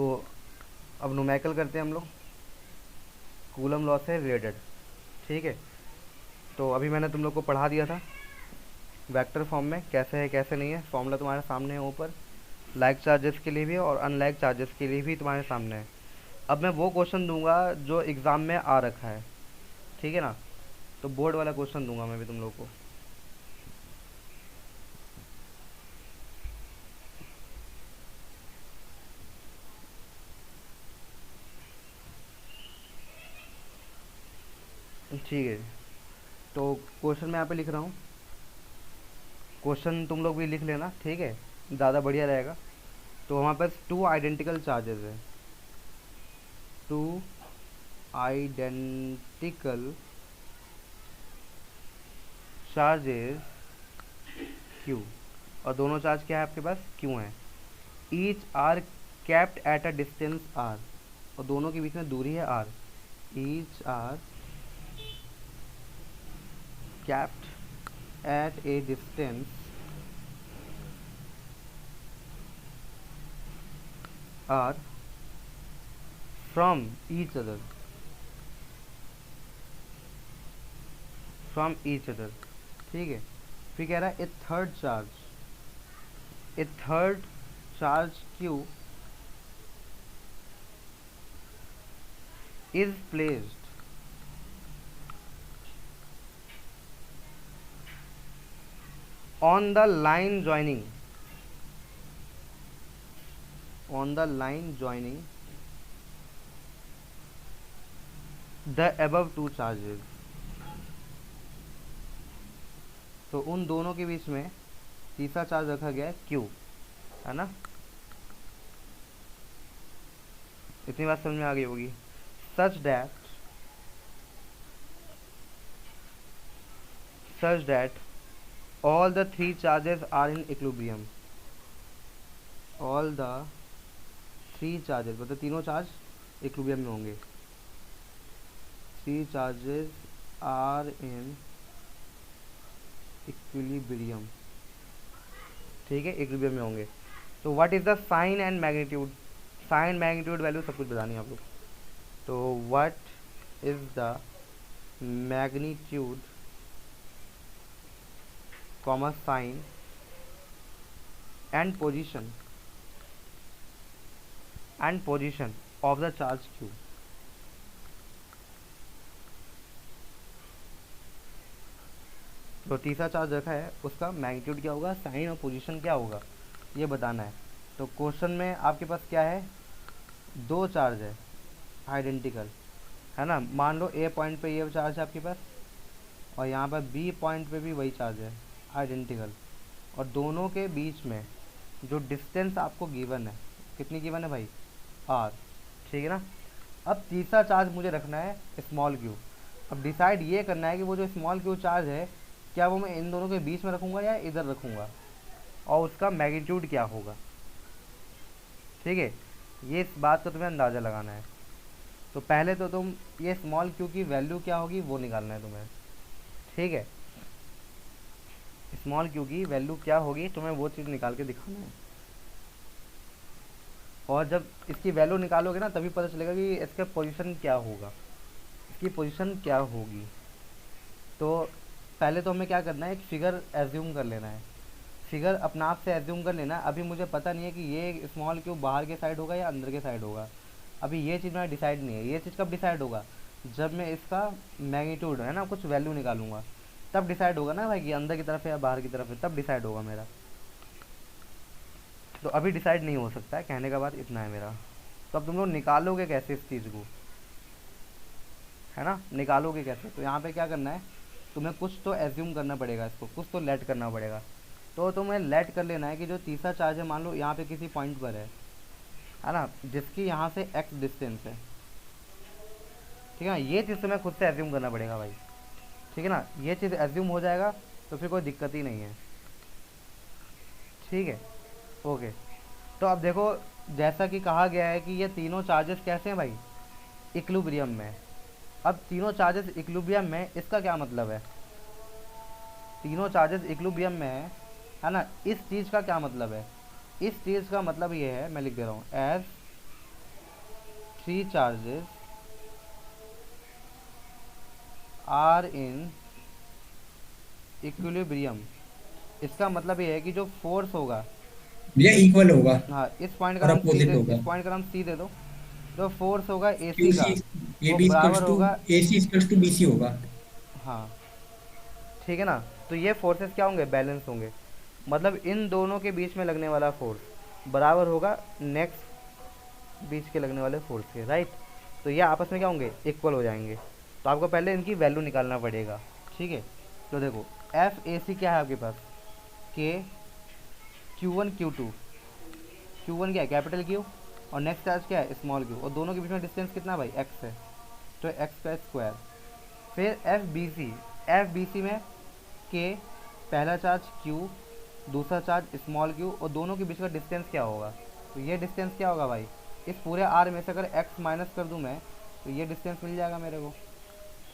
तो अब न्यूमेरिकल करते हैं हम लोग, कूलम लॉ से रिलेटेड। ठीक है, तो अभी मैंने तुम लोग को पढ़ा दिया था वेक्टर फॉर्म में कैसे है कैसे नहीं है। फॉर्मूला तुम्हारे सामने है ऊपर, लाइक चार्जेस के लिए भी और अनलाइक चार्जेस के लिए भी तुम्हारे सामने है। अब मैं वो क्वेश्चन दूंगा जो एग्ज़ाम में आ रखा है, ठीक है ना। तो बोर्ड वाला क्वेश्चन दूंगा मैं भी तुम लोग को। ठीक है, तो क्वेश्चन मैं यहाँ पे लिख रहा हूँ, क्वेश्चन तुम लोग भी लिख लेना, ठीक है, ज़्यादा बढ़िया रहेगा। तो हमारे पास टू आइडेंटिकल चार्जेस है, टू आइडेंटिकल चार्जेस क्यू, और दोनों चार्ज क्या है आपके पास, क्यू है। Each are kept at a distance r, और दोनों के बीच में दूरी है r. Each are kept at a distance r from each other, from each other, ठीक है। फिर कह रहा है a third charge q is placed on the line joining the above two charges। तो उन दोनों के बीच में तीसरा चार्ज रखा गया है Q, है ना। इतनी बात समझ में आ गई होगी। such that all the three charges are in equilibrium, all the three charges मतलब तीनों चार्ज इक्विलिब्रियम में होंगे। Three charges are in equilibrium, ठीक है, इक्विलिब्रियम में होंगे। तो what is the sign and magnitude, sign magnitude value सब कुछ बतानी है आप लोग। तो what is the magnitude comma sign and position of the charge q. तो तीसरा चार्ज रखा है उसका मैग्नीट्यूड क्या होगा, साइन और पोजीशन क्या होगा, ये बताना है। तो क्वेश्चन में आपके पास क्या है, दो चार्ज है आइडेंटिकल, है ना। मान लो ए पॉइंट पे ये चार्ज है आपके पास, और यहाँ पर बी पॉइंट पे भी वही चार्ज है आइडेंटिकल, और दोनों के बीच में जो डिस्टेंस आपको गिवन है, कितनी गिवन है भाई, आर, ठीक है ना। अब तीसरा चार्ज मुझे रखना है स्मॉल क्यू। अब डिसाइड ये करना है कि वो जो स्मॉल क्यू चार्ज है क्या वो मैं इन दोनों के बीच में रखूँगा या इधर रखूँगा, और उसका मैग्नीट्यूड क्या होगा, ठीक है। ये इस बात का तुम्हें अंदाज़ा लगाना है। तो पहले तो तुम ये स्मॉल क्यू की वैल्यू क्या होगी वो निकालना है तुम्हें, ठीक है। स्मॉल क्यू की वैल्यू क्या होगी तुम्हें वो चीज़ निकाल के दिखाना है। और जब इसकी वैल्यू निकालोगे ना तभी पता चलेगा कि इसका पोजीशन क्या होगा, इसकी पोजीशन क्या होगी। तो पहले तो हमें क्या करना है, एक फिगर एज्यूम कर लेना है, फिगर अपना आप से एज्यूम कर लेना है। अभी मुझे पता नहीं है कि ये स्मॉल क्यू बाहर के साइड होगा या अंदर के साइड होगा, अभी ये चीज़ मेरा डिसाइड नहीं है। ये चीज़ कब डिसाइड होगा, जब मैं इसका मैग्नीट्यूड है ना कुछ वैल्यू निकालूंगा, तब डिसाइड होगा ना भाई कि अंदर की तरफ है या बाहर की तरफ है, तब डिसाइड होगा मेरा। तो अभी डिसाइड नहीं हो सकता है, कहने का बात इतना है मेरा। तो अब तुम लोग निकालोगे कैसे इस चीज़ को, है ना, निकालोगे कैसे। तो यहाँ पे क्या करना है, तुम्हें कुछ तो एज्यूम करना पड़ेगा, इसको कुछ तो लेट करना पड़ेगा। तो तुम्हें लेट कर लेना है कि जो तीसरा चार्ज है मान लो यहाँ पे किसी पॉइंट पर है ना, जिसकी यहाँ से एक्स डिस्टेंस है, ठीक है ना। ये चीज़ तुम्हें खुद से एज्यूम करना पड़ेगा भाई, ठीक है ना। ये चीज़ एज्यूम हो जाएगा तो फिर कोई दिक्कत ही नहीं है, ठीक है, ओके। तो अब देखो जैसा कि कहा गया है कि ये तीनों चार्जेस कैसे हैं भाई, इक्विलिब्रियम में। अब तीनों चार्जेस इक्विलिब्रियम में, इसका क्या मतलब है, तीनों चार्जेस इक्विलिब्रियम में है ना। इस चीज़ का क्या मतलब है, इस चीज़ का मतलब ये है, मैं लिख दे रहा हूँ, as three charges are in equilibrium, इसका मतलब ये है कि जो फोर्स होगा, भैया इक्वल होगा हाँ इस पॉइंट का और नाम सी अपोजिट दे, इस होगा। पॉइंट का नाम सी दे दो। जो फोर्स होगा एसी क्यू का सी ए वो बी बराबर इक्वल्स टू होगा, ए सी इक्वल्स टू बी सी होगा। हाँ ठीक है ना। तो ये फोर्सेस क्या होंगे, बैलेंस होंगे, मतलब इन दोनों के बीच में लगने वाला फोर्स बराबर होगा नेक्स्ट बीच के लगने वाले फोर्स के, राइट। तो ये आपस में क्या होंगे, इक्वल हो जाएंगे। तो आपको पहले इनकी वैल्यू निकालना पड़ेगा, ठीक है। तो देखो एफ ए सी क्या है आपके पास, k q one q two, q one क्या है कैपिटल क्यू, और नेक्स्ट चार्ज क्या है स्मॉल क्यू, और दोनों के बीच में डिस्टेंस कितना भाई एक्स है, तो एक्स का स्क्वायर। फिर f b c, f b c में के पहला चार्ज क्यू, दूसरा चार्ज स्मॉल क्यू, और दोनों के बीच का डिस्टेंस क्या होगा, तो ये डिस्टेंस क्या होगा भाई, इस पूरे आर में से अगर एक्स माइनस कर दूं मैं तो ये डिस्टेंस मिल जाएगा मेरे को,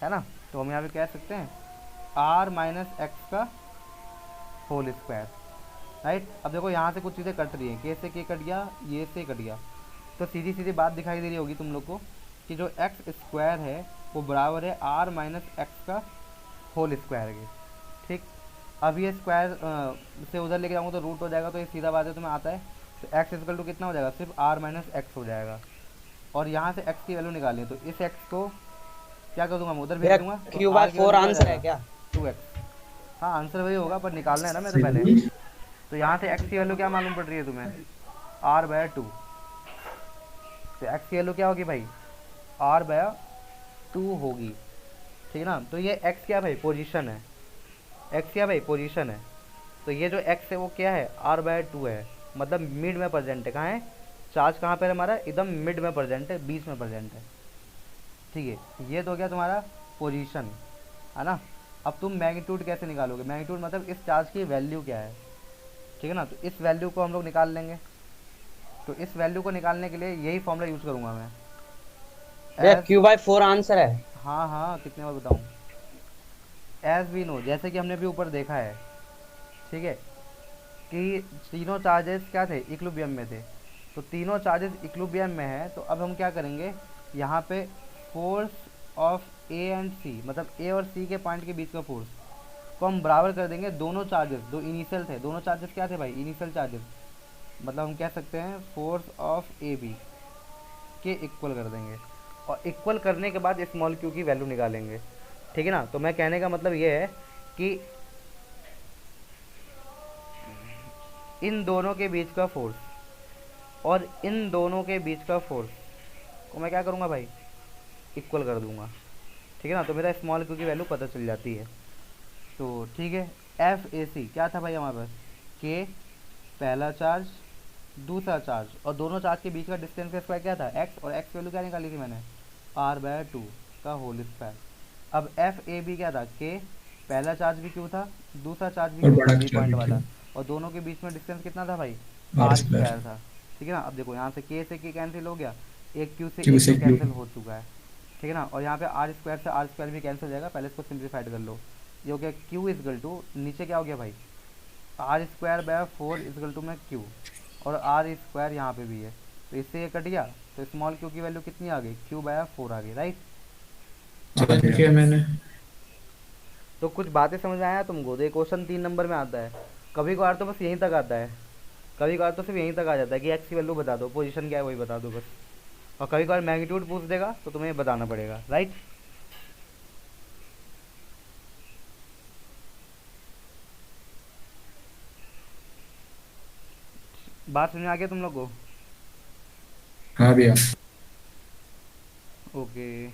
है ना। तो हम यहाँ पे कह सकते हैं आर माइनस एक्स का होल स्क्वायर, राइट। अब देखो यहाँ से कुछ चीज़ें कट रही हैं, के से के कट गया, ये से कट गया, तो सीधी सीधी बात दिखाई दे रही होगी तुम लोग को कि जो एक्स स्क्वायर है वो बराबर है आर माइनस एक्स का होल स्क्वायर के, ठीक। अब ये स्क्वायर से उधर लेके जाऊँगा तो रूट हो जाएगा, तो ये सीधा बात है तुम्हें आता है। तो एक्स इक्वल टू कितना हो जाएगा, सिर्फ आर माइनस एक्स हो जाएगा। और यहाँ से एक्स की वैल्यू निकालनी है, तो इस एक्स को क्या कर दूंगा मैं, उधर भेज भैया दूंगा, तो क्यू बाय आर की फोर वैल्यू क्या हो आंसर है जाएगा, क्या? 2x। हाँ आंसर वही होगा पर निकालना है ना मेरे पहले। सही। तो यहाँ से एक्स की वैल्यू क्या मालूम पड़ रही है तुम्हें, आर बाय टू। तो एक्स की वैल्यू क्या होगी भाई, आर बाय टू होगी, ठीक है ना। तो ये एक्स क्या भाई, पोजीशन है, एक्स क्या भाई पोजीशन है। तो ये जो एक्स है वो क्या है, आर बाय टू है, मतलब मिड में प्रेजेंट है, कहाँ है चार्ज, कहाँ पर हमारा एकदम मिड में प्रेजेंट है, बीच में प्रेजेंट है, ठीक है। ये तो हो गया तुम्हारा पोजीशन, है ना। अब तुम मैग्नीट्यूड कैसे निकालोगे, मैग्नीट्यूड मतलब इस चार्ज की वैल्यू क्या है, ठीक है ना। तो इस वैल्यू को हम लोग निकाल लेंगे। तो इस वैल्यू को निकालने के लिए यही फॉर्मूला यूज़ करूँगा मैं, भैया as, q by four answer है। हाँ हाँ कितने बार बताऊँ, एज वी नो, जैसे कि हमने अभी ऊपर देखा है, ठीक है, कि तीनों चार्जेस क्या थे, इक्विलिब्रियम में थे। तो तीनों चार्जेस इक्विलिब्रियम में है, तो अब हम क्या करेंगे, यहाँ पे फोर्स ऑफ ए एंड सी, मतलब ए और सी के पॉइंट के बीच का फोर्स को हम बराबर कर देंगे दोनों चार्जेस, जो इनिशियल थे, दोनों चार्जेस क्या थे भाई, इनिशियल चार्जेस, मतलब हम कह सकते हैं फोर्स ऑफ ए बी के इक्वल कर देंगे, और इक्वल करने के बाद स्मॉल क्यू की वैल्यू निकालेंगे, ठीक है ना। तो मैं कहने का मतलब ये है कि इन दोनों के बीच का फोर्स और इन दोनों के बीच का फोर्स को मैं क्या करूँगा भाई, इक्वल कर दूंगा, ठीक है ना। तो मेरा स्मॉल क्यू की वैल्यू पता चल जाती है। तो ठीक है, एफ ए सी क्या था भाई हमारे पास, के पहला चार्ज, दूसरा चार्ज, और दोनों चार्ज के बीच का डिस्टेंस का स्क्वायर क्या था एक्स, और एक्स वैल्यू क्या निकाली थी मैंने, आर बाय टू का होल स्क्वायर। अब एफ ए बी क्या था, के पहला चार्ज भी क्यू था, दूसरा चार्ज भी और क्यू था, बड़ा बी क्या पॉइंट भी वाला, क्यों? और दोनों के बीच में डिस्टेंस कितना था भाई, आर आर स्क्वायर। स्क्वायर था, ठीक है ना। अब देखो यहाँ से के कैंसिल हो गया, एक क्यू से क्यू एक से क्यू क्यू। कैंसिल हो चुका है, ठीक है ना। और यहाँ पे आर स्क्वायर से आर स्क्वायर भी कैंसिल हो जाएगा, पहले इसको सिंप्लीफाइड कर लो। ये हो गया क्यू इजगल टू, नीचे क्या हो गया भाई, r square by four is equal to में क्यू, और आर स्क्वायर यहाँ पे भी है, तो इससे ये कट गया, तो स्मॉल क्यू की वैल्यू कितनी आ गई, क्यू बाय फोर आ गई, राइट। समझ गया मैंने। तो कुछ बातें समझ में आया तुमको, तो ये क्वेश्चन 3 नंबर में आता है। कभी कभार तो बस यहीं तक आता है, कभी कभार तो सिर्फ यहीं तक आ जाता है कि एक्स की वैल्यू बता दो, पोजीशन क्या है वही बता दो बस। और कभी कभार मैग्नीट्यूड पूछ देगा तो तुम्हें ये बताना पड़ेगा, राइट। बात समझ में आ गया तुम लोग को, हाँ भैया। ओके।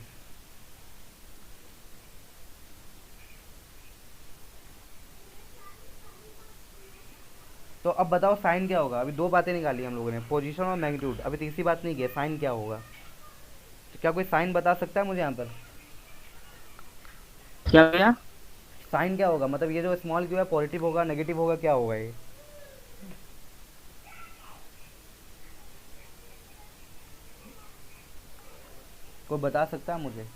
तो अब बताओ साइन क्या होगा, अभी दो बातें निकाली हम लोगों ने, पोजीशन और मैग्नीट्यूड, अभी तीसरी बात नहीं की है, साइन क्या होगा। तो क्या कोई साइन बता सकता है मुझे यहाँ पर, क्या भैया? साइन क्या होगा, मतलब ये जो स्मॉल क्यू है पॉजिटिव होगा नेगेटिव होगा क्या होगा ये, कोई बता सकता है मुझे।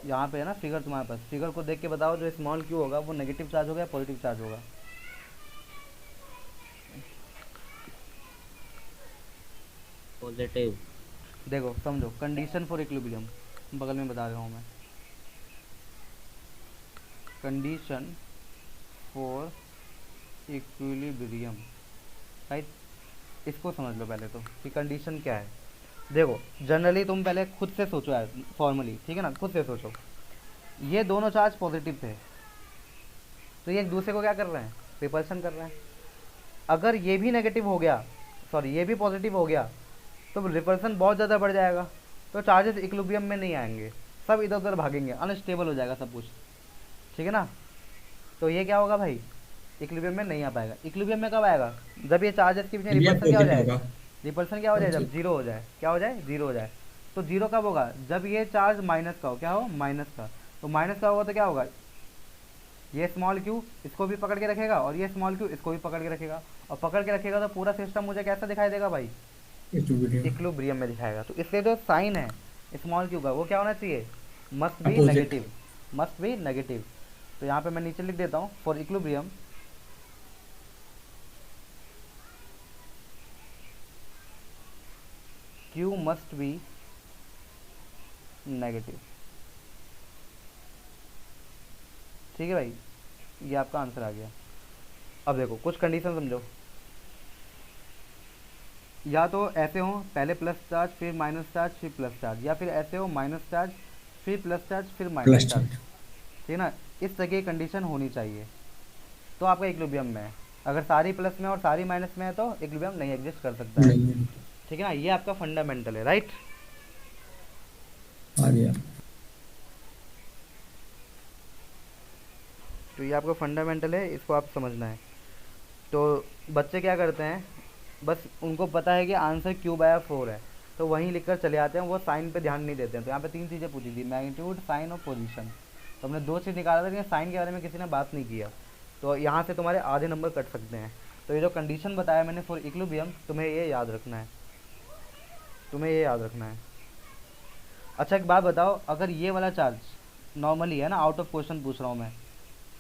यहाँ पे है ना फिगर तुम्हारे पास, फिगर को देख के बताओ जो स्मॉल क्यू होगा वो नेगेटिव चार्ज होगा या पॉजिटिव चार्ज होगा। पॉजिटिव। देखो समझो, कंडीशन फॉर इक्विलिब्रियम बगल में बता रहा हूँ मैं। Condition for equilibrium, right. इसको समझ लो पहले तो कि कंडीशन क्या है। देखो जनरली तुम पहले खुद से सोचो यार, फॉर्मली, ठीक है ना, खुद से सोचो। ये दोनों चार्ज पॉजिटिव थे, तो ये एक दूसरे को क्या कर रहे हैं, रिपल्शन कर रहे हैं। अगर ये भी नेगेटिव हो गया, सॉरी ये भी पॉजिटिव हो गया, तो रिपल्सन बहुत ज़्यादा बढ़ जाएगा, तो चार्जेस इक्विलिब्रियम में नहीं आएंगे, सब इधर उधर भागेंगे, अनस्टेबल हो जाएगा सब कुछ, ठीक है ना। तो ये क्या होगा भाई, इक्विलिब्रियम में नहीं आ पाएगा। इक्विलिब्रियम में कब आएगा, जब ये चार्जेस के बीच में ये रिपल्सन क्या हो पॉजिटिव जाए, होगा। रिपल्सन क्या हो जाए, जब पॉजिटिव। जीरो हो जाए, क्या हो जाए, जीरो हो जाए। तो जीरो कब होगा, जब ये चार्ज माइनस का हो, क्या हो, माइनस का। तो माइनस का होगा तो क्या होगा, ये स्मॉल क्यू इसको भी पकड़ के रखेगा और ये स्मॉल क्यू इसको भी पकड़ के रखेगा, और पकड़ के रखेगा तो पूरा सिस्टम मुझे कैसा दिखाई देगा भाई, इक्विलिब्रियम। इक्विलिब्रियम में दिखाएगा। तो इसलिए जो साइन है स्मॉल क्यू का वो क्या होना चाहिए, must be opposite. Negative, must be negative. तो यहाँ पे मैं नीचे लिख देता हूँ, for equilibrium Q must be negative. ठीक है भाई, ये आपका आंसर आ गया। अब देखो कुछ कंडीशन समझो, या तो ऐसे हो पहले प्लस चार्ज फिर माइनस चार्ज फिर प्लस चार्ज, या फिर ऐसे हो माइनस चार्ज फिर प्लस चार्ज फिर माइनस प्लस चार्ज, चार्ज। ठीक है ना। इस तरह की कंडीशन होनी चाहिए तो आपका इक्विलिब्रियम में है। अगर सारी प्लस में और सारी माइनस में है तो इक्विलिब्रियम नहीं एग्जिस्ट कर सकता है, नहीं है। ठीक है ना। ये आपका फंडामेंटल है, राइट। आ गया। तो ये आपका फंडामेंटल है, इसको आप समझना है। तो बच्चे क्या करते हैं, बस उनको पता है कि आंसर क्यू बाय 4 है, तो वहीं लिख कर चले आते हैं, वो साइन पे ध्यान नहीं देते हैं। तो यहाँ पे 3 चीज़ें पूछी थी, मैग्नीट्यूड, साइन और पोजीशन। तो हमने 2 चीज़ निकाला था, लेकिन साइन के बारे में किसी ने बात नहीं किया, तो यहाँ से तुम्हारे आधे नंबर कट सकते हैं। तो ये जो कंडीशन बताया मैंने फॉर इक्विलिब्रियम, तुम्हें ये याद रखना है, तुम्हें ये याद रखना है। अच्छा एक बात बताओ, अगर ये वाला चार्ज नॉर्मली है ना, आउट ऑफ क्वेश्चन पूछ रहा हूँ मैं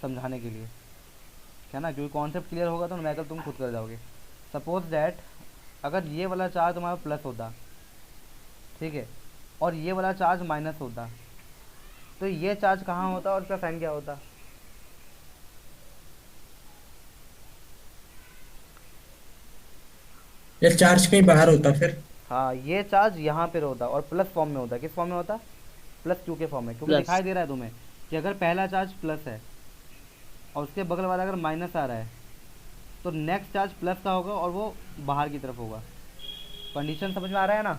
समझाने के लिए, है ना, क्योंकि कॉन्सेप्ट क्लियर होगा तो न्यूमेरिकल तुम खुद कर जाओगे। सपोज दैट अगर ये वाला चार्ज तुम्हारा प्लस होता, ठीक है, और ये वाला चार्ज माइनस होता, तो ये चार्ज कहाँ होता और इसका साइन क्या होता। ये चार्ज कहीं बाहर होता फिर। हाँ, ये चार्ज यहाँ पे होता और प्लस फॉर्म में होता। किस फॉर्म में होता, प्लस क्यू के फॉर्म में, क्योंकि प्लस। दिखाई दे रहा है तुम्हें कि अगर पहला चार्ज प्लस है और उसके बगल वाला अगर माइनस आ रहा है, तो नेक्स्ट चार्ज प्लस का होगा और वो बाहर की तरफ होगा। कंडीशन समझ में आ रहा है ना।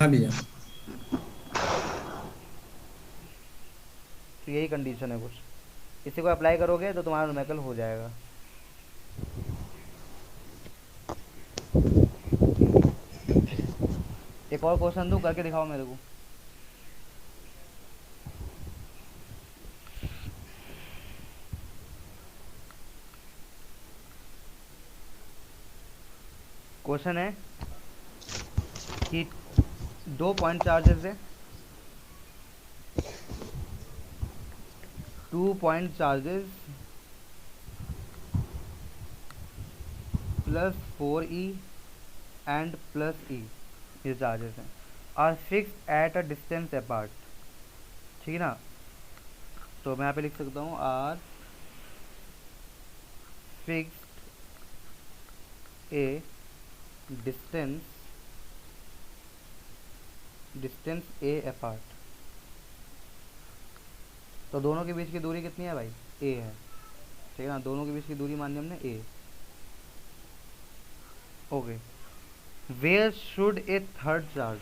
हाँ भैया। तो यही कंडीशन है कुछ, इसी को अप्लाई करोगे तो तुम्हारा न्यूमेरिकल हो जाएगा। एक और क्वेश्चन दूं, करके दिखाओ मेरे को। क्वेश्चन है कि 2 पॉइंट चार्जेस है, 2 point charges plus 4e and plus e, ये चार्जेस हैं, are fix at a distance apart, ठीक है ना। तो मैं यहाँ पे लिख सकता हूँ are fix a distance, distance a apart. तो दोनों के बीच की दूरी कितनी है भाई, ए है, ठीक है ना, दोनों के बीच की दूरी मान ली हमने a. Okay, where should a third charge,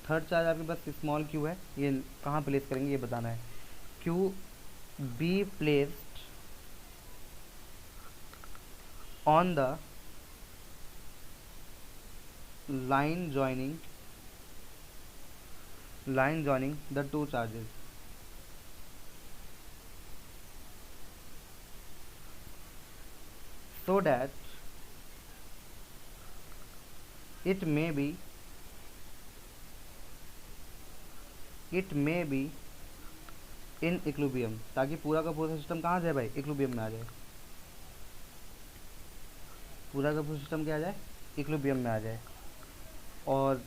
third charge आपके पास स्मॉल क्यू है, ये कहाँ प्लेस करेंगे ये बताना है। Q be placed on the line joining the two charges, so that it may be in equilibrium, ताकि पूरा का पूरा सिस्टम कहाँ जाए भाई, इक्विलिब्रियम में आ जाए। पूरा का पूरा सिस्टम क्या आ जाए, इक्विलिब्रियम में आ जाए। और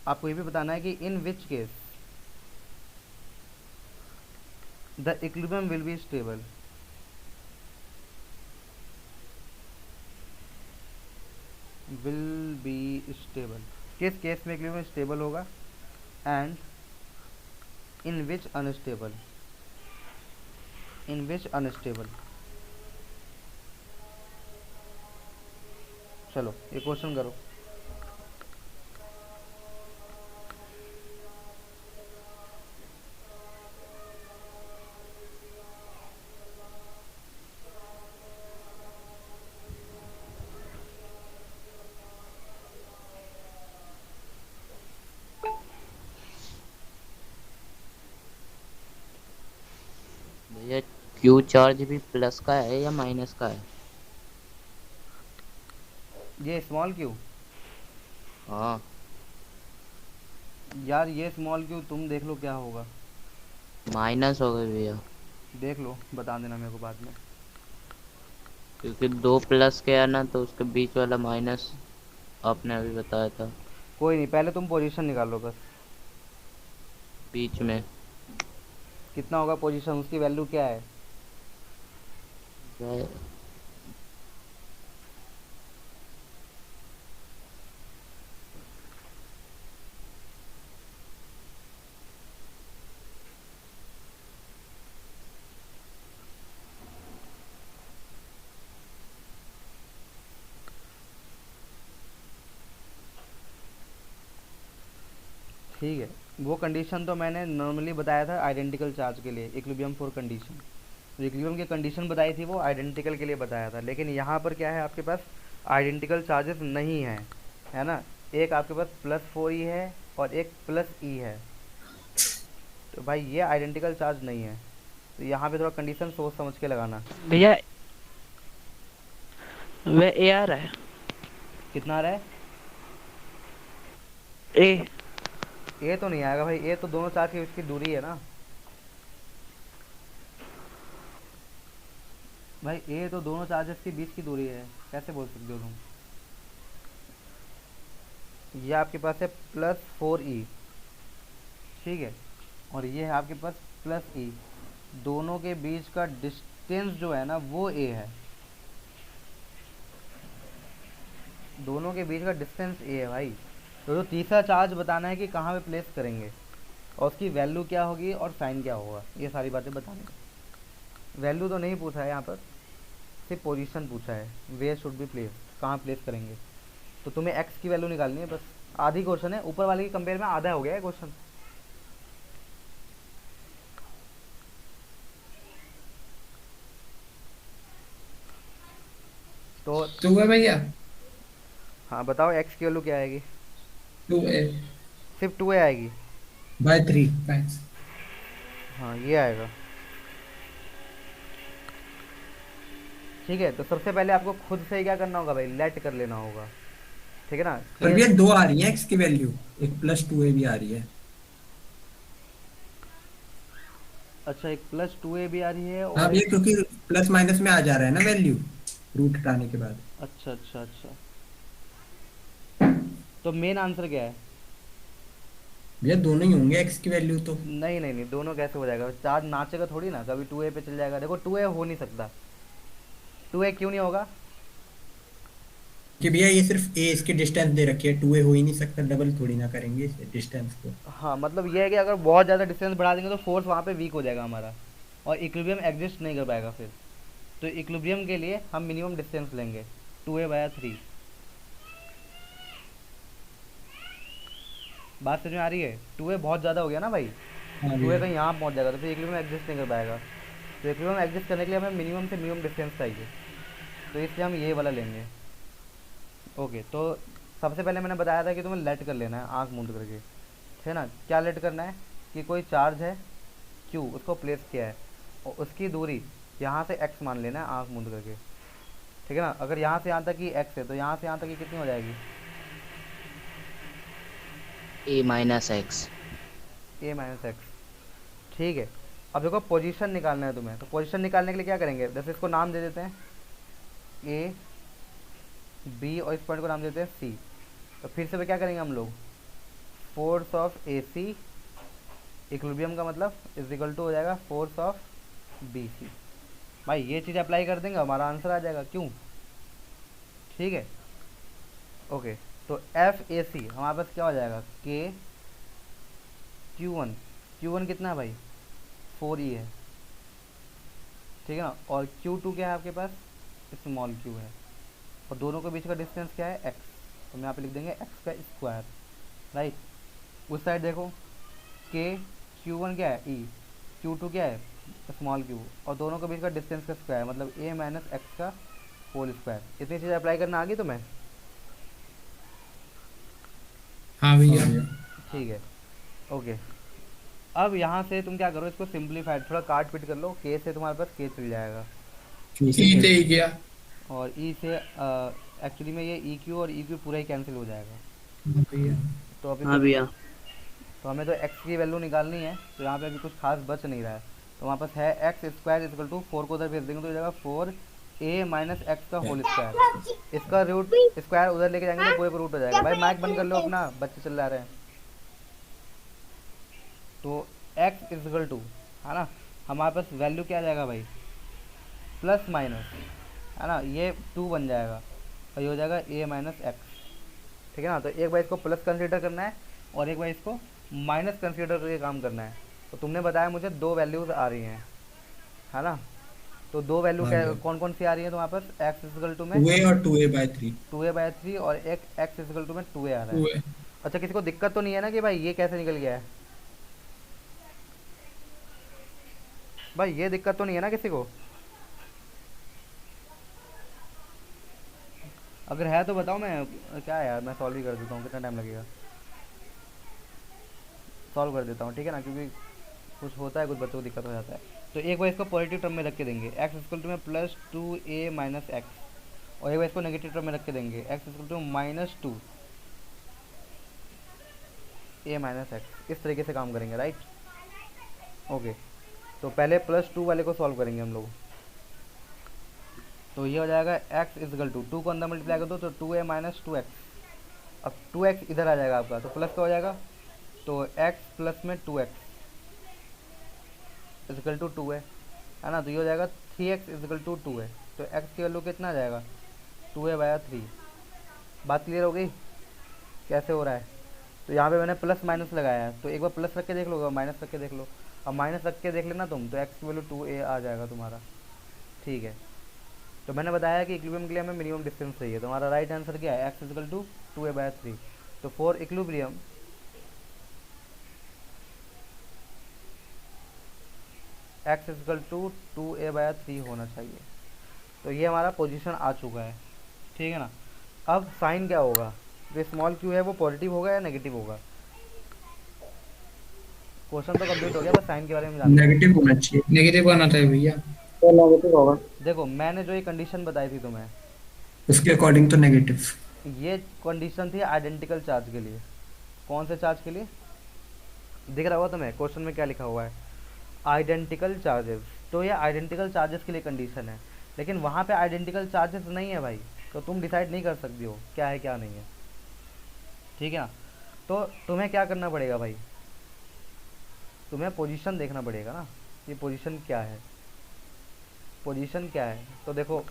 आपको ये भी बताना है कि in which case the equilibrium will be stable. Will be stable, किस केस में इक्विलिब्रियम स्टेबल होगा, and in which unstable, in which unstable. चलो ये क्वेश्चन करो। भैया क्यू चार्ज भी प्लस का है या माइनस का है? ये स्मॉल क्यू, हाँ यार ये स्मॉल क्यू तुम देख लो क्या होगा, माइनस हो गए भैया, देख लो बता देना मेरे को बाद में। क्योंकि दो प्लस के है ना, तो उसके बीच वाला माइनस आपने अभी बताया था। कोई नहीं, पहले तुम पोजीशन निकालो बस, बीच में कितना होगा पोजीशन, उसकी वैल्यू क्या है। वह- ठीक है, वो कंडीशन तो मैंने नॉर्मली बताया था आइडेंटिकल चार्ज के लिए, इक्विलिब्रियम फॉर कंडीशन। जो इक्विलिब्रियम की कंडीशन बताई थी वो आइडेंटिकल के लिए बताया था, लेकिन यहाँ पर क्या है आपके पास आइडेंटिकल चार्जेस नहीं हैं, है ना। एक आपके पास +4e है और एक +e है, तो भाई ये आइडेंटिकल चार्ज नहीं है। तो यहाँ पे थोड़ा कंडीशन सोच समझ के लगाना। भैया वह ए आ रहा है, कितना आ रहा है, ए। ए तो नहीं आएगा भाई, ए तो दोनों चार्ज की उसकी दूरी है ना भाई, ए तो दोनों चार्जेस के बीच की दूरी है, कैसे बोल सकते हो तुम। ये आपके पास है +4e, ठीक है, और ये है आपके पास +e, दोनों के बीच का डिस्टेंस जो है ना वो a है, दोनों के बीच का डिस्टेंस a है भाई। तो जो तीसरा चार्ज बताना है कि कहाँ पे प्लेस करेंगे और उसकी वैल्यू क्या होगी और साइन क्या होगा, ये सारी बातें बतानी। वैल्यू तो नहीं पूछा है यहाँ पर, सिर्फ पोजीशन पूछा है, वेयर शुड बी प्लेस, कहाँ प्लेस करेंगे। तो तुम्हें x की वैल्यू निकालनी है बस, आधी क्वेश्चन है, ऊपर वाले की कंपेयर में आधा हो गया है क्वेश्चन। तो तो हुआ भैया। हाँ बताओ x की वैल्यू क्या आएगी, 2a सिर्फ 2a आएगी। By 3 by. हाँ ये आएगा, ठीक है। तो सबसे पहले आपको खुद से ही क्या करना होगा भाई, लेट कर लेना होगा, ठीक है ना। पर ये भैया दो आ रही है x की वैल्यू, एक +2a भी आ रही है। अच्छा, एक +2a भी आ रही है हाँ और भैया, एक, क्योंकि प्लस माइनस में आ जा रहा है ना वैल्यू, रूट हटाने के बाद। अच्छा अच्छा अच्छा, तो मेन आंसर क्या है। भैया दोनों ही होंगे x की वैल्यू तो। नहीं नहीं नहीं, दोनों कैसे हो जाएगा, चार्ज नाचेगा थोड़ी ना, कभी 2a पे चल जाएगा। देखो 2a हो नहीं सकता, 2a क्यों नहीं होगा, कि भैया ये सिर्फ a इसकी डिस्टेंस दे रखी है, 2a हो ही नहीं सकता, डबल थोड़ी ना करेंगे इसे डिस्टेंस को। हाँ मतलब ये है कि अगर बहुत ज़्यादा डिस्टेंस बढ़ा देंगे तो फोर्स वहाँ पे वीक हो जाएगा हमारा, और इक्विलिब्रियम एग्जिस्ट नहीं कर पाएगा फिर। तो इक्विलिब्रियम के लिए हम मिनिमम डिस्टेंस लेंगे 2a/3। बात समझ में आ रही है, 2a बहुत ज़्यादा हो गया ना भाई, हाँ 2a भैया। कहीं यहाँ पहुँच जाएगा तो फिर इक्विलिब्रियम एग्जिस्ट नहीं कर पाएगा। तो इक्विलिब्रियम एग्जिस्ट करने के लिए हमें मिनिमम से मिनिमम डिस्टेंस चाहिए, तो इसलिए हम ये वाला लेंगे। ओके, तो सबसे पहले मैंने बताया था कि तुम्हें लेट कर लेना है आंख मूंद करके, है ना। क्या लेट करना है कि कोई चार्ज है q, उसको प्लेस किया है और उसकी दूरी यहाँ से x मान लेना है आंख मूंद करके, ठीक है ना। अगर यहाँ से यहाँ तक की x है तो यहाँ से यहाँ तक की कितनी हो जाएगी, a - x। a - x, ठीक है। अब देखो पोजीशन निकालना है तुम्हें, तो पोजीशन निकालने के लिए क्या करेंगे, जैसे इसको नाम दे देते हैं ए बी और इस पॉइंट को नाम देते हैं सी। तो फिर से क्या करेंगे हम लोग, force of a c equilibrium का मतलब इज इक्वल टू हो जाएगा फोर्स ऑफ बी सी। भाई ये चीज़ अप्लाई कर देंगे हमारा आंसर आ जाएगा, क्यों? ठीक है, ओके। तो एफ ए सी हमारे पास क्या हो जाएगा, के क्यू वन कितना है भाई, 4 ई है, ठीक है ना। और Q2 क्या है आपके पास, स्मॉल q है। और दोनों के बीच का डिस्टेंस क्या है, x। तो हम यहाँ पे लिख देंगे x का स्क्वायर, राइट। उस साइड देखो, k Q1 क्या है e, Q2 क्या है स्मॉल q, और दोनों के बीच का डिस्टेंस का स्क्वायर मतलब a माइनस एक्स का होल स्क्वायर। इतनी चीज़ अप्लाई करना आ गई तुम्हें? हाँ भैया। ठीक है, ओके। अब यहाँ से तुम क्या करो, इसको सिंप्लीफाइड थोड़ा काट पीट कर लो, k से तुम्हारे पास k चल जाएगा, ई से ही गया। और e से एक्चुअली में ये ई क्यू और ई क्यू पूरा ही कैंसिल हो जाएगा। हाँ भैया। तो अभी हाँ कुछ, भैया। तो हमें तो x की वैल्यू निकालनी है, तो यहाँ पे अभी कुछ खास बच नहीं रहा है। तो हमारे पास है एक्स स्क्वायर इजकल टू 4 को उधर भेज देंगे तो हो जाएगा 4a माइनस एक्स का होल स्क्वायर। इसका रूट स्क्वायर उधर लेके जाएंगे तो पूरे पर रूट हो जाएगा। भाई माइक बंद कर लो अपना, बच्चे चल रहे हैं। तो x इजकल टू, है ना, हमारे पास वैल्यू क्या आ जाएगा भाई, प्लस माइनस, है ना, ये 2 बन जाएगा और ये हो जाएगा a माइनस एक्स, ठीक है ना। तो एक बार इसको प्लस कंसीडर करना है और एक बार इसको माइनस कंसीडर करके काम करना है। तो तुमने बताया मुझे 2 वैल्यूज आ रही हैं, है ना। तो 2 वैल्यू हाँ क्या भैया। कौन कौन सी आ रही है तुम्हारे पास, एक्स इजकल टू में 2a और 2a/3। 2a/3 और एक एक्स इजकल टू में 2a आ रहा है। 2a। अच्छा, किसी को दिक्कत तो नहीं है ना कि भाई ये कैसे निकल गया है? भाई ये दिक्कत तो नहीं है ना किसी को? अगर है तो बताओ, मैं क्या है यार, मैं सॉल्व ही कर देता हूँ, कितना टाइम लगेगा, सॉल्व कर देता हूँ, ठीक है ना, क्योंकि कुछ होता है, कुछ बच्चों को दिक्कत हो जाता है। तो एक बार इसको पॉजिटिव टर्म में रख के देंगे, एक्स इक्वल टू में प्लस 2a माइनस एक्स, और एक बार इसको नेगेटिव टर्म में रख के देंगे, x equal to minus 2a minus x. इस तरीके से काम करेंगे, राइट, ओके। तो पहले प्लस 2 वाले को सॉल्व करेंगे हम लोग। तो ये हो जाएगा एक्स इजकल टू, 2 को अंदर मल्टीप्लाई कर दो तो 2a माइनस 2x। अब 2x इधर आ जाएगा आपका, तो प्लस का हो जाएगा, तो x प्लस में 2x इजकल टू 2 है ना। तो ये हो जाएगा 3x इजकल टू 2 है। तो x की वैल्यू कितना आ जाएगा, 2a/3। बात क्लियर हो गई कैसे हो रहा है? तो यहाँ पे मैंने प्लस माइनस लगाया है, तो एक बार प्लस रख के देख लो, माइनस रख के देख लो। अब माइनस रख के देख लेना तुम, तो x की वैल्यू 2a आ जाएगा तुम्हारा, ठीक है। तो मैंने बताया कि इक्विलिब्रियम के लिए हमें मिनिमम डिस्टेंस चाहिए, तो हमारा राइट आंसर क्या है, x इजकल टू 2a/3। तो for equilibrium x is equal to 2a/3 होना चाहिए। तो ये हमारा पोजीशन आ चुका है, ठीक है ना। अब साइन क्या होगा, जो स्मॉल q है वो पॉजिटिव होगा या नेगेटिव होगा? क्वेश्चन तो कंप्लीट हो गया, बस साइन के बारे में जानना है। नेगेटिव होना चाहिए, नेगेटिव आना चाहिए भैया। तो नेगेटिव होगा। देखो मैंने जो ये कंडीशन बताई थी तुम्हें, उसके अकॉर्डिंग तो नेगेटिव। ये कंडीशन थी आइडेंटिकल चार्ज के लिए। कौन से चार्ज के लिए? दिख रहा होगा तुम्हें क्वेश्चन में क्या लिखा हुआ है, आइडेंटिकल चार्जेस। तो ये आइडेंटिकल चार्जेस के लिए कंडीशन है, लेकिन वहाँ पे आइडेंटिकल चार्जेस नहीं है भाई, तो तुम डिसाइड नहीं कर सकती हो क्या है क्या नहीं है, ठीक है ना। तो तुम्हें क्या करना पड़ेगा भाई, तुम्हें पोजीशन देखना पड़ेगा ना, ये पोजीशन क्या है, पोजीशन क्या है। तो देखो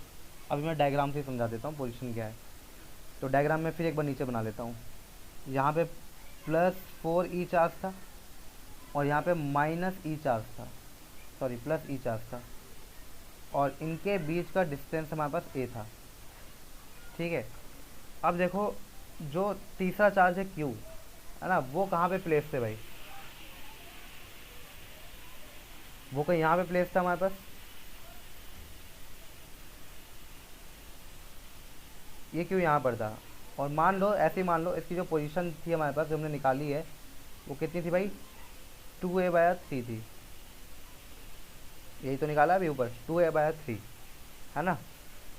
अभी मैं डायग्राम से समझा देता हूँ पोजीशन क्या है। तो डायग्राम में फिर एक बार नीचे बना लेता हूँ। यहाँ पे प्लस 4e चार्ज था और यहाँ पे माइनस e चार्ज था, सॉरी प्लस e चार्ज था, और इनके बीच का डिस्टेंस हमारे पास a था, ठीक है। अब देखो जो तीसरा चार्ज है q, है ना, वो कहाँ पे प्लेस थे भाई, वो कहीं यहाँ पे प्लेस था हमारे पास, ये क्यों यहाँ पर था। और मान लो ऐसे ही मान लो इसकी जो पोजीशन थी हमारे पास जो हमने निकाली है वो कितनी थी भाई, 2a/3 थी, यही तो निकाला अभी ऊपर 2a/3, है ना।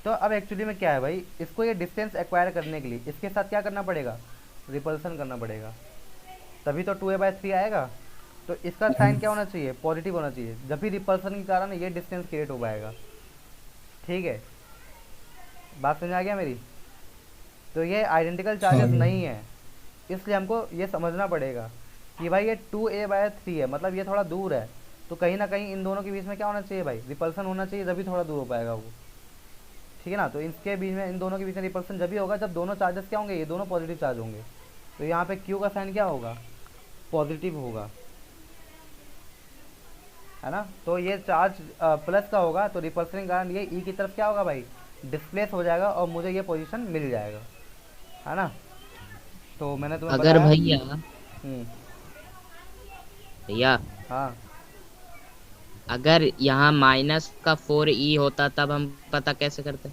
तो अब एक्चुअली में क्या है भाई, इसको ये डिस्टेंस एक्वायर करने के लिए इसके साथ क्या करना पड़ेगा, रिपल्सन करना पड़ेगा, तभी तो 2a/3 आएगा। तो इसका साइन क्या होना चाहिए, पॉजिटिव होना चाहिए, जब भी रिपल्सन के कारण ये डिस्टेंस क्रिएट हो पाएगा। ठीक है, बात समझ आ गया मेरी। तो ये आइडेंटिकल हाँ चार्जेस भाई। नहीं है, इसलिए हमको ये समझना पड़ेगा कि भाई ये 2a/3 है, मतलब ये थोड़ा दूर है, तो कहीं ना कहीं इन दोनों के बीच में क्या होना चाहिए भाई, रिपल्सन होना चाहिए, जब भी थोड़ा दूर हो पाएगा वो। ठीक है ना, तो इसके बीच में, इन दोनों के बीच में रिपल्सन जब भी होगा जब दोनों चार्जेस क्या होंगे, ये दोनों पॉजिटिव चार्ज होंगे। तो यहाँ पे क्यू का साइन क्या होगा, पॉजिटिव होगा, है ना। तो ये चार्ज प्लस का होगा, तो रिपल्सन के कारण ये ई की तरफ क्या होगा भाई, डिस्प्लेस हो जाएगा और मुझे ये पोजीशन मिल जाएगा, है ना। तो मैंने तुम्हें अगर बताया। भैया, हम्म। भैया हाँ, अगर यहाँ माइनस का 4e होता तब हम पता कैसे करते?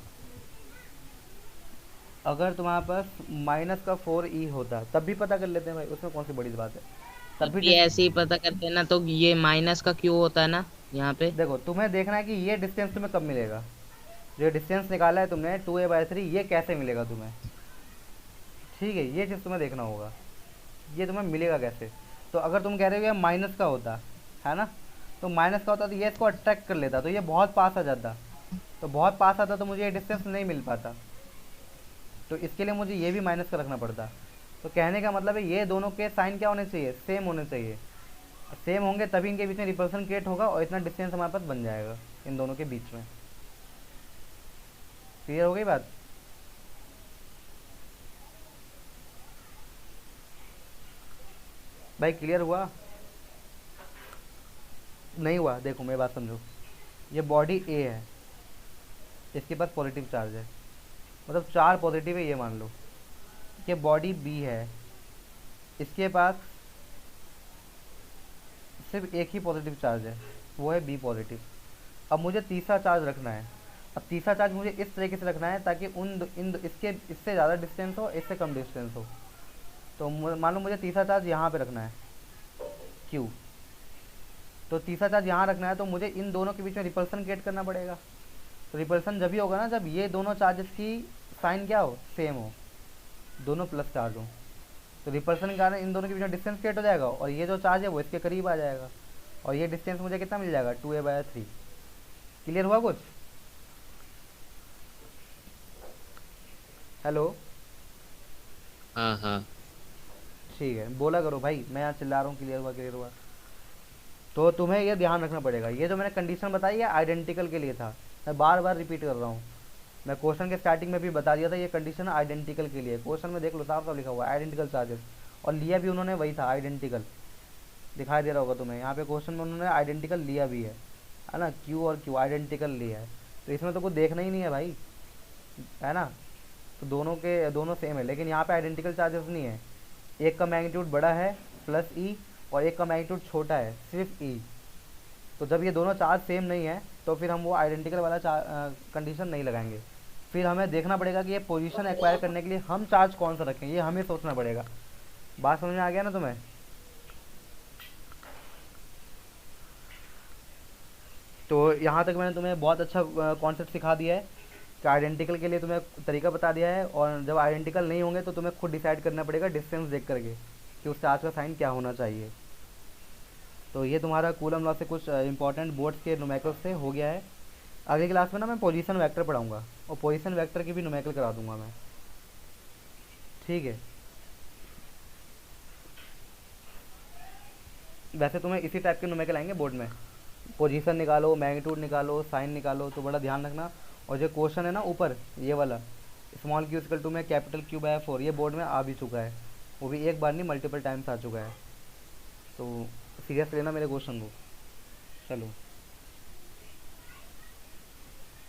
अगर तुम्हारे पास माइनस का 4e होता तब भी पता कर लेते हैं भाई, उसमें कौन सी बड़ी बात है। तब तब भी भी ऐसे ही पता करते हैं ना, तो ये माइनस का क्यों होता है ना यहाँ पे? देखो, तुम्हें देखना है कि ये डिस्टेंस तुम्हें कब मिलेगा, जो डिस्टेंस निकाला है तुमने 2a/3, ये कैसे मिलेगा तुम्हें। ठीक है, ये चीज़ तुम्हें देखना होगा, ये तुम्हें मिलेगा कैसे। तो अगर तुम कह रहे हो ये माइनस का होता है ना, तो माइनस का होता तो ये इसको अट्रैक्ट कर लेता, तो ये बहुत पास आ जाता, तो बहुत पास आता तो मुझे ये डिस्टेंस नहीं मिल पाता, तो इसके लिए मुझे ये भी माइनस का रखना पड़ता। तो कहने का मतलब है ये दोनों के साइन क्या होने चाहिए, सेम होने चाहिए, सेम होंगे तभी इनके बीच में रिपल्सन क्रिएट होगा और इतना डिस्टेंस हमारे पास बन जाएगा इन दोनों के बीच में। क्लियर हो गई बात। भाई क्लियर हुआ, नहीं हुआ, देखो मेरी बात समझो, ये बॉडी ए है, इसके पास पॉजिटिव चार्ज है, मतलब 4 पॉजिटिव है ये मान लो। ये बॉडी बी है, इसके पास सिर्फ एक ही पॉजिटिव चार्ज है, वो है बी पॉजिटिव। अब मुझे तीसरा चार्ज रखना है, अब तीसरा चार्ज मुझे इस तरीके से रखना है ताकि इसके इससे ज़्यादा डिस्टेंस हो, इससे कम डिस्टेंस हो। तो मान लो मुझे तीसरा चार्ज यहाँ पे रखना है, क्यू, तो तीसरा चार्ज यहाँ रखना है, तो मुझे इन दोनों के बीच में रिपल्सन क्रिएट करना पड़ेगा। तो रिपल्सन जब भी होगा ना, जब ये दोनों चार्जेस की साइन क्या हो, सेम हो, दोनों प्लस चार्ज हो, तो रिपल्सन के कारण इन दोनों के बीच में डिस्टेंस क्रिएट हो जाएगा और ये जो चार्ज है वो इसके करीब आ जाएगा और ये डिस्टेंस मुझे कितना मिल जाएगा, 2a/3। क्लियर हुआ कुछ। हेलो। हाँ हाँ। ठीक है, बोला करो भाई, मैं यहाँ चिल्ला रहा हूँ क्लियर हुआ क्लियर हुआ। तो तुम्हें ये ध्यान रखना पड़ेगा, ये जो मैंने कंडीशन बताई है आइडेंटिकल के लिए था, मैं बार बार रिपीट कर रहा हूँ। मैं क्वेश्चन के स्टार्टिंग में भी बता दिया था, ये कंडीशन आइडेंटिकल के लिए, क्वेश्चन में देख लो साफ साफ लिखा हुआ है आइडेंटिकल चार्जेस, और लिया भी उन्होंने वही था आइडेंटिकल, दिखाई दे रहा होगा तुम्हें, यहाँ पे क्वेश्चन में उन्होंने आइडेंटिकल लिया भी है ना, क्यू और क्यू आइडेंटिकल लिया है, तो इसमें तो कुछ देखना ही नहीं है भाई, है ना। तो दोनों के दोनों सेम है, लेकिन यहाँ पे आइडेंटिकल चार्जेस नहीं है, एक का मैग्नीट्यूड बड़ा है प्लस ई और एक का मैग्नीट्यूड छोटा है सिर्फ ई। तो जब ये दोनों चार्ज सेम नहीं है तो फिर हम वो आइडेंटिकल वाला कंडीशन नहीं लगाएंगे, फिर हमें देखना पड़ेगा कि ये पोजीशन एक्वायर करने के लिए हम चार्ज कौन सा रखें, ये हमें सोचना पड़ेगा। बात समझ में आ गया ना तुम्हें। तो यहाँ तक मैंने तुम्हें बहुत अच्छा कॉन्सेप्ट सिखा दिया है कि आइडेंटिकल के लिए तुम्हें तरीका बता दिया है, और जब आइडेंटिकल नहीं होंगे तो तुम्हें खुद डिसाइड करना पड़ेगा डिस्टेंस देख करके कि उस चार्ज का साइन क्या होना चाहिए। तो ये तुम्हारा कूलम लॉ से कुछ इंपॉर्टेंट बोर्ड्स के न्यूमेरिकल्स से हो गया है। अगली क्लास में ना मैं पोजीशन वेक्टर पढ़ाऊंगा और पोजीशन वेक्टर की भी न्यूमेरिकल करा दूंगा मैं। ठीक है, वैसे तुम्हें इसी टाइप के न्यूमेरिकल आएंगे बोर्ड में, पोजीशन निकालो, मैग्नीट्यूड निकालो, साइन निकालो, तो बड़ा ध्यान रखना। और जो क्वेश्चन है ना ऊपर ये वाला, स्मॉल क्यू इक्वल टू में कैपिटल Q/4, ये बोर्ड में आ भी चुका है, वो भी एक बार नहीं मल्टीपल टाइम्स आ चुका है, तो सीरियस लेना मेरे क्वेश्चन को। चलो।